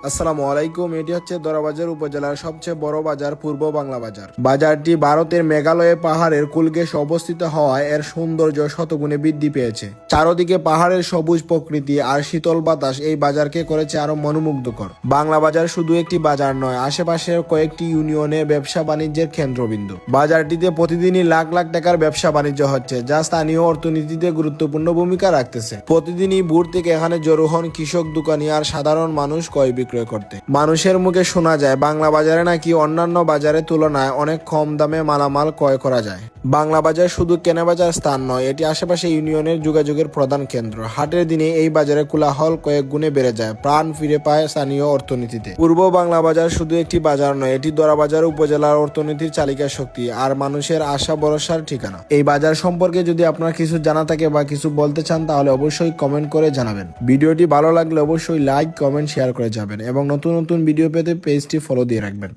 আসসালামু আলাইকুম। এটি হচ্ছে দরাবাজার উপজেলার সবচেয়ে বড় বাজার, পূর্ব বাংলা বাজার। বাজারটি ভারতের মেঘালয়ে পাহাড়ের কুলঘেঁষে অবস্থিত হওয়ায় এর সৌন্দর্য শতগুণে বৃদ্ধি পেয়েছে। চারদিকে পাহাড়ের সবুজ প্রকৃতি আর শীতল বাতাস এই বাজারকে করেছে আরো মনোমুগ্ধকর। বাংলা বাজার শুধু একটি বাজার নয়, আশেপাশের কয়েকটি ইউনিয়নে ব্যবসা বাণিজ্যের কেন্দ্রবিন্দু। বাজারটিতে প্রতিদিনই লাখ লাখ টাকার ব্যবসা বাণিজ্য হচ্ছে, যা স্থানীয় অর্থনীতিতে গুরুত্বপূর্ণ ভূমিকা রাখতেছে। প্রতিদিনই ভোর থেকে এখানে জড়ো হন কৃষক, দোকানি আর সাধারণ মানুষ ক্রয় বিক্রয় করতে। মানুষের মুখে শোনা যায় বাংলা বাজারে নাকি অন্যান্য বাজারের তুলনায় অনেক কম দামে মালামাল ক্রয় করা যায়। বাংলা বাজার শুধু কেনাবেচার স্থান নয়, এটি আশেপাশে ইউনিয়নের যোগাযোগের প্রধান কেন্দ্র। হাটের দিনে এই বাজারে কোলাহল কয়েক গুণে বেড়ে যায়, প্রাণ ফিরে পায় স্থানীয় অর্থনীতিতে। পূর্ব বাংলা বাজার শুধু একটি বাজার নয়, এটি দরাবাজার উপজেলার অর্থনীতির চালিকা শক্তি আর মানুষের আশা ভরসার ঠিকানা। এই বাজার সম্পর্কে যদি আপনার কিছু জানা থাকে বা কিছু বলতে চান, তাহলে অবশ্যই কমেন্ট করে জানাবেন। ভিডিওটি ভালো লাগলে অবশ্যই লাইক, কমেন্ট, শেয়ার করে যাবেন এবং নতুন নতুন ভিডিও পেতে পেজটি ফলো দিয়ে রাখবেন।